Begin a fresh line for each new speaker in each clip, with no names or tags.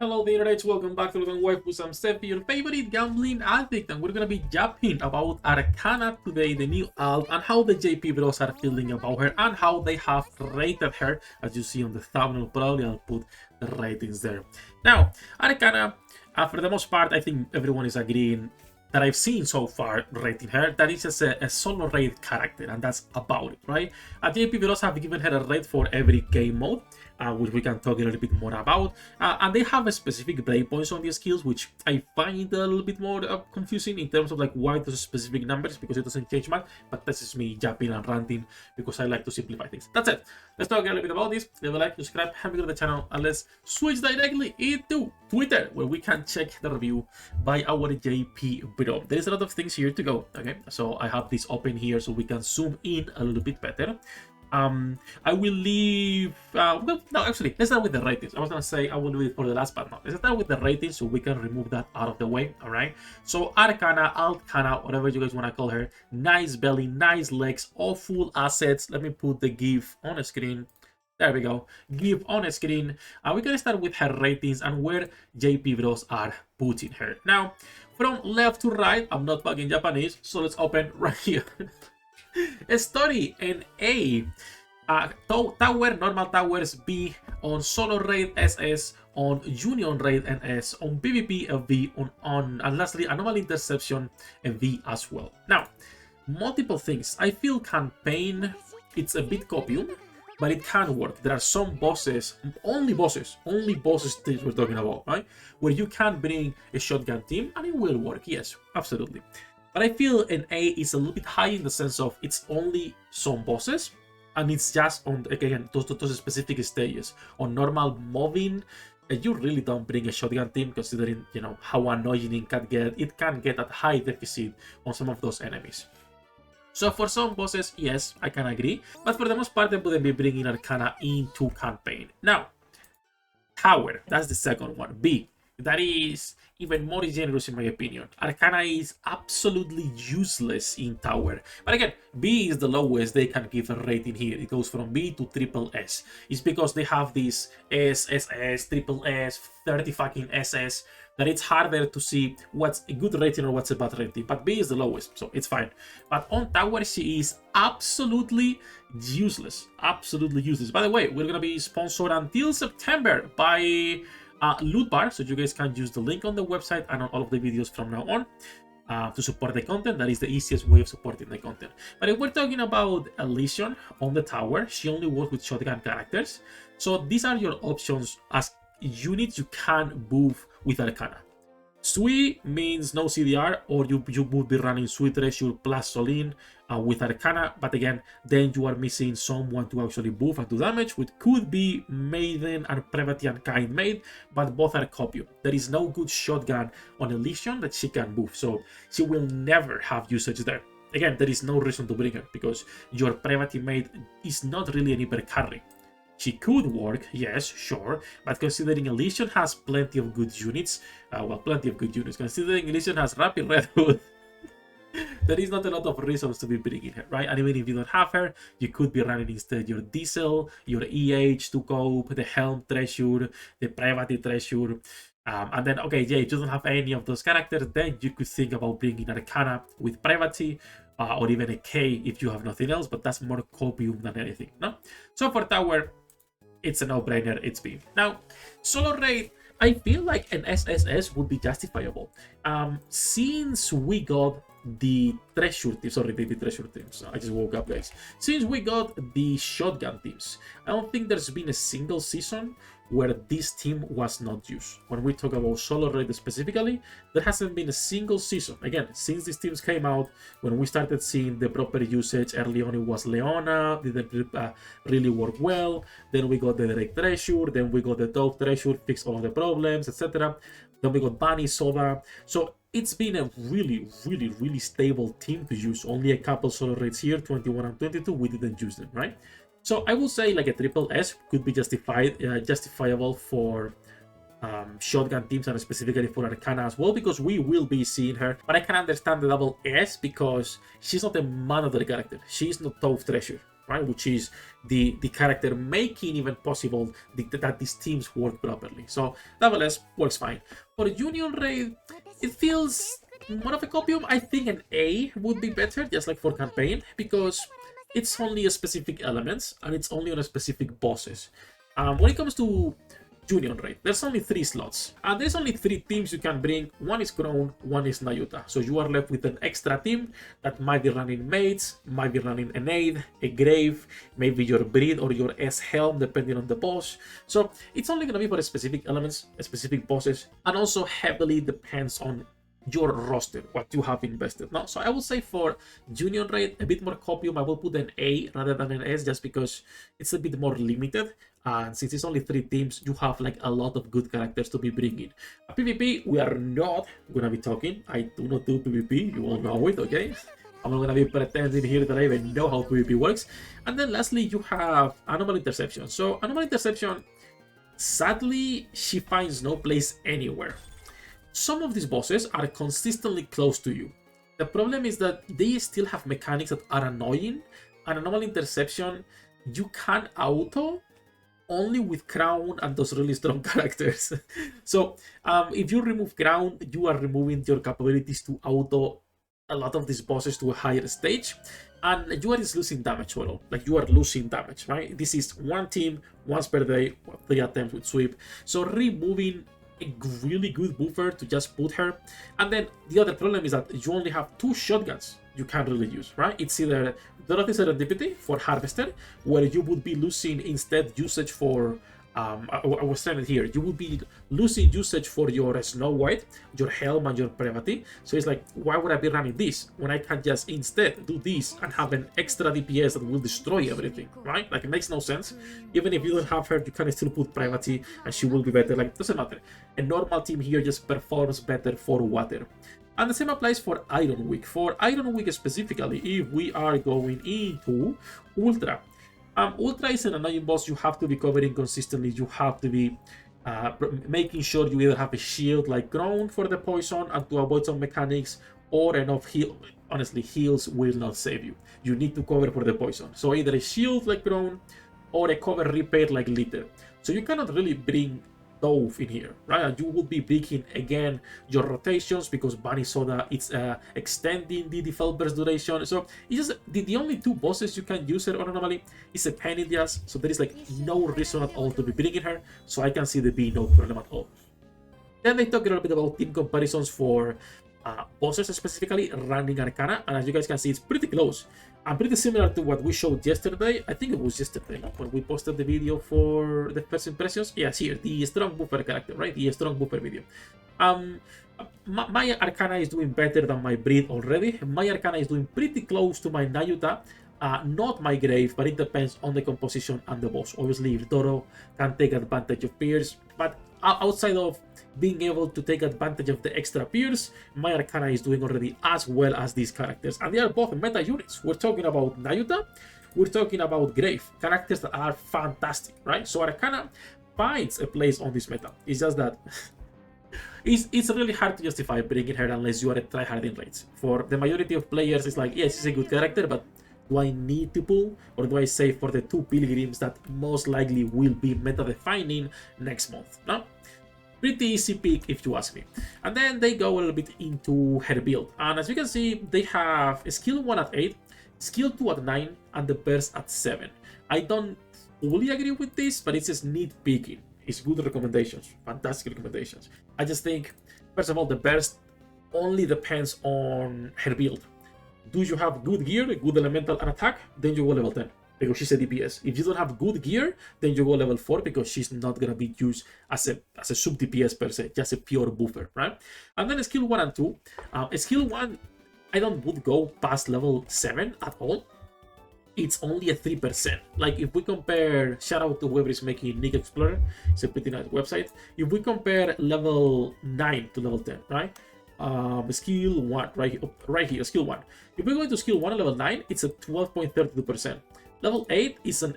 Hello the internet, welcome back to Waifus. I'm Sefhi, your favorite gambling addict, and we're gonna be yapping about Arcana today, the new alt, and how the JP bros are feeling about her, and how they have rated her. As you see on the thumbnail, probably I'll put the ratings there. Now, Arcana, for the most part, I think everyone is agreeing that I've seen so far rating her, that is just a solo raid character, and that's about it, right? JP bros have given her a rate for every game mode, which we can talk a little bit more about, and they have a specific breakpoints on these skills, which I find a little bit more confusing in terms of like why those specific numbers, because it doesn't change much. But this is me jumping and ranting because I like to simplify things. That's it. Let's talk a little bit about this. Leave a like, subscribe, and go to the channel, and let's switch directly into Twitter, where we can check the review by our JP bro. There is a lot of things here to go. Okay, so I have this open here so we can zoom in a little bit better. I will leave, no, actually, let's start with the ratings. I was gonna say I will leave it for the last, but no. Let's start with the ratings so we can remove that out of the way, all right? So Arcana, Altcana, whatever you guys want to call her, nice belly, nice legs, all full assets. Let me put the GIF on the screen. There we go, GIF on the screen. We're gonna start with her ratings and where JP bros are putting her. Now, from left to right, I'm not fucking Japanese, so let's open right here. Story and A, tower, normal towers B, on solo raid SS, on union raid NS, on PvP a V, on and lastly anomaly interception a V as well. Now, multiple things. I feel campaign, it's a bit copium, but it can work. There are some bosses, only bosses things we're talking about, right? Where you can bring a shotgun team and it will work, yes, absolutely. But I feel an A is a little bit high in the sense of it's only some bosses, and it's just on, again, those specific stages. On normal moving, you really don't bring a shotgun team, considering, you know, how annoying it can get. It can get at high deficit on some of those enemies. So for some bosses, yes, I can agree. But for the most part, I wouldn't be bringing Arcana into campaign. Now, Tower, that's the second one. B, that is even more generous in my opinion. Arcana is absolutely useless in Tower. But again, B is the lowest they can give a rating here. It goes from B to triple S. It's because they have this S, SS, triple S, 30 fucking SS, that it's harder to see what's a good rating or what's a bad rating. But B is the lowest, so it's fine. But on Tower, she is absolutely useless. Absolutely useless. By the way, we're gonna be sponsored until September by Loot Bar, so you guys can use the link on the website and on all of the videos from now on to support the content. That is the easiest way of supporting the content. But if we're talking about Elysion on the tower, she only works with shotgun characters. So these are your options as units you can move with Arcana. Sui means no CDR, or you would be running Sweet Treasure plus Solin with Arcana, but again, then you are missing someone to actually buff and do damage, which could be Maiden and Prevati and Kind Maid, but both are copium. There is no good shotgun on Elysion that she can buff, so she will never have usage there. Again, there is no reason to bring her, because your Prevati Maid is not really an hyper carry. She could work, yes, sure, but considering Elysion has plenty of good units, considering Elysion has Rapid Red Hood, there is not a lot of reasons to be bringing her, right? And even if you don't have her, you could be running instead your Diesel, your EH to cope, the Helm Treasure, the Private Treasure, and then, okay, yeah, if you don't have any of those characters, then you could think about bringing Arcana with Privacy, or even a K if you have nothing else, but that's more copium than anything, no? So for Tower, it's a no-brainer, it's B. Now, solo raid, I feel like an SSS would be justifiable. Since we got the treasure teams, sorry, the treasure teams, I just woke up, guys. Since we got the shotgun teams, I don't think there's been a single season where this team was not used. When we talk about solo raid specifically, there hasn't been a single season. Again, since these teams came out, when we started seeing the proper usage, early on it was Leona, didn't really work well. Then we got the Drake Treasure, then we got the Dog Treasure, fixed all of the problems, etc. Then we got Bunny Soda. So it's been a really stable team to use. Only a couple solo raids here, 21 and 22, we didn't use them, right? So I will say like a triple S could be justifiable for shotgun teams and specifically for Arcana as well, because we will be seeing her. But I can understand the double S because she's not a mandatory character. She's not Top Treasure. right? Which is the character making even possible that these teams work properly. So nevertheless, works fine. For Union Raid, it feels more of a copium. I think an A would be better, just like for campaign, because it's only a specific elements and it's only on a specific bosses. When it comes to Union Raid, there's only 3 slots, and there's only 3 teams you can bring. One is Crown, one is Nayuta. So you are left with an extra team that might be running Mates, might be running an Aid, a Grave, maybe your Breed or your S-Helm, depending on the boss. So it's only going to be for specific elements, specific bosses, and also heavily depends on your roster, what you have invested now. So I would say for Union Raid, a bit more copium. I will put an A rather than an S, just because it's a bit more limited. And since it's only 3 teams, you have like a lot of good characters to be bringing. PvP, we are not gonna be talking. I do not do PvP, you all know it, okay? I'm not gonna be pretending here that I even know how PvP works. And then lastly, you have Anomaly Interception. So Anomaly Interception, sadly, she finds no place anywhere. Some of these bosses are consistently close to you. The problem is that they still have mechanics that are annoying, and Anomaly Interception, you can auto only with Crown and those really strong characters. So if you remove Crown, you are removing your capabilities to auto a lot of these bosses to a higher stage, and you are just losing damage overall. Like, you are losing damage, right? This is one team, once per day, 3 attempts with sweep. So removing a really good buffer to just put her. And then the other problem is that you only have 2 shotguns you can't really use, right? It's either Dorothy Serendipity for Harvester, where you would be losing instead usage for I was saying it here, you would be losing usage for your Snow White, your Helm, and your Brevity. So it's like, why would I be running this when I can just instead do this and have an extra DPS that will destroy everything, right? Like, it makes no sense. Even if you don't have her, you can still put Brevity and she will be better. Like, doesn't matter. A normal team here just performs better for water. And the same applies for Iron Week. For Iron Week specifically, if we are going into Ultra. Ultra is an annoying boss. You have to be covering consistently. You have to be making sure you either have a shield like Ground for the poison and to avoid some mechanics, or enough heal. Honestly, heals will not save you. You need to cover for the poison. So either a shield like Ground or a cover repair like Litter. So you cannot really bring Dove in here, right? And you will be breaking again your rotations because Bunny Soda it's extending the developer's duration. So it's just the only 2 bosses you can use her on Anomaly is a pain in the ass. So there is like no reason at all to be bringing her. So I can see there be no problem at all. Then they talk a little bit about team comparisons for bosses, specifically running Arcana, and as you guys can see, it's pretty close and pretty similar to what we showed yesterday. I think it was yesterday when we posted the video for the first impressions. Yes, here, the strong buffer character, right? The strong buffer video. My Arcana is doing better than my Breed already. My Arcana is doing pretty close to my Nayuta. Not my Grave, but it depends on the composition and the boss. Obviously, if Doro can take advantage of Pierce, but outside of being able to take advantage of the extra Pierce, my Arcana is doing already as well as these characters. And they are both meta units. We're talking about Nayuta, we're talking about Grave, characters that are fantastic, right? So Arcana finds a place on this meta. It's just that it's really hard to justify bringing her unless you are a tryhard in raids. For the majority of players, it's like, yes, she's a good character, but do I need to pull, or do I save for the 2 pilgrims that most likely will be meta-defining next month? No? Pretty easy pick if you ask me. And then they go a little bit into her build. And as you can see, they have skill 1 at 8, skill 2 at 9, and the burst at 7. I don't fully agree with this, but it's just nitpicking. It's good recommendations, fantastic recommendations. I just think, first of all, the burst only depends on her build. Do you have good gear, good elemental and attack? Then you go level 10 because she's a DPS. If you don't have good gear, then you go level 4 because she's not gonna be used as a sub DPS per se, just a pure buffer, right? And then skill 1 and 2. Skill 1, I don't would go past level 7 at all. It's only a 3%. Like, if we compare, shout out to whoever is making NIKKE Explorer, it's a pretty nice website. If we compare level 9 to level 10, right? Skill 1, right here, skill 1. If we go into skill 1 and level 9, it's a 12.32%. Level 8 is an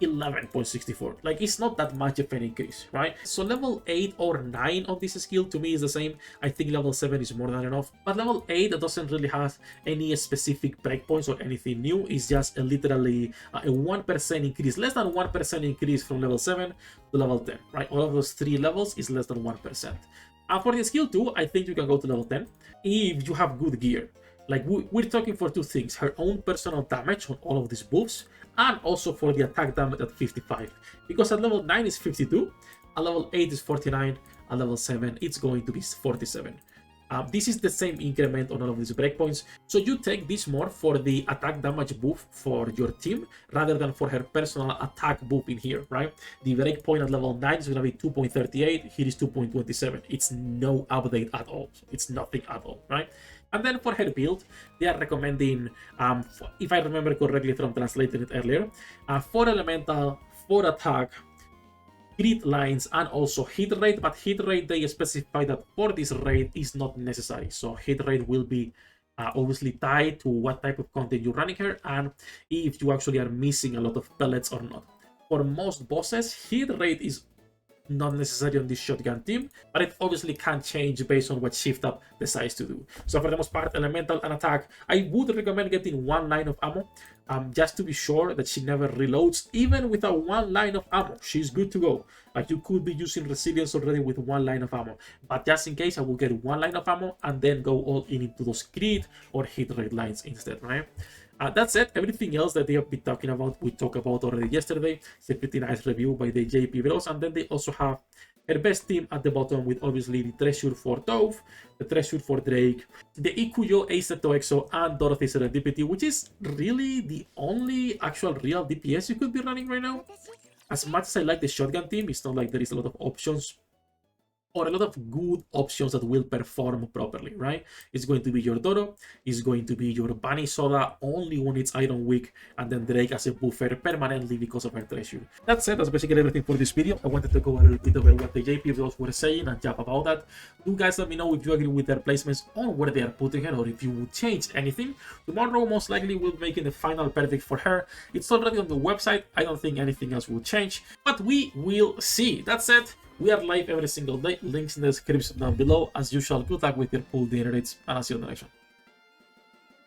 11.64. Like, it's not that much of an increase, right? So level 8 or 9 of this skill to me is the same. I think level 7 is more than enough, but level 8 doesn't really have any specific breakpoints or anything new. It's just literally a 1% increase, less than 1% increase from level 7 to level 10, right? All of those 3 levels is less than 1%. And for the skill 2, I think you can go to level 10 if you have good gear. Like, we're talking for 2 things: her own personal damage on all of these buffs, and also for the attack damage at 55. Because at level 9 is 52, at level 8 is 49, at level 7 it's going to be 47. This is the same increment on all of these breakpoints, so you take this more for the attack damage buff for your team rather than for her personal attack buff in here, right? The breakpoint at level 9 is going to be 2.38, here is 2.27. It's no update at all. It's nothing at all, right? And then for her build, they are recommending, if I remember correctly from translating it earlier, 4 elemental, 4 attack, crit lines, and also hit rate. But hit rate, they specify that for this raid is not necessary. So hit rate will be obviously tied to what type of content you're running here and if you actually are missing a lot of pellets or not. For most bosses, hit rate is not necessary on this shotgun team, but it obviously can change based on what Shift Up decides to do. So for the most part, elemental and attack, I would recommend getting 1 line of ammo, just to be sure that she never reloads. Even without 1 line of ammo, she's good to go. Like, you could be using resilience already with 1 line of ammo, but just in case, I will get 1 line of ammo and then go all in into those crit or hit rate lines instead, right? That's it. Everything else that they have been talking about, we talked about already yesterday. It's a pretty nice review by the JP Bros. And then they also have her best team at the bottom with obviously the Treasure for Tove, the Treasure for Drake, the Ikuyo, Ace Exo, and Dorothy Serendipity, which is really the only actual real DPS you could be running right now. As much as I like the shotgun team, it's not like there is a lot of options or a lot of good options that will perform properly, right? It's going to be your Dodo, it's going to be your Bunny Soda only when it's Iron Weak, and then Drake as a buffer permanently because of her treasure. That's it, that's basically everything for this video. I wanted to go a little bit over what the JP Bros were saying and jab about that. Do guys let me know if you agree with their placements on where they are putting her, or if you would change anything. Tomorrow, most likely, we'll be making the final verdict for her. It's already on the website. I don't think anything else will change, but we will see. That's it. We are live every single day. Links in the description down below. As usual, good luck with your pool dinner rates, and I'll see you on the next one.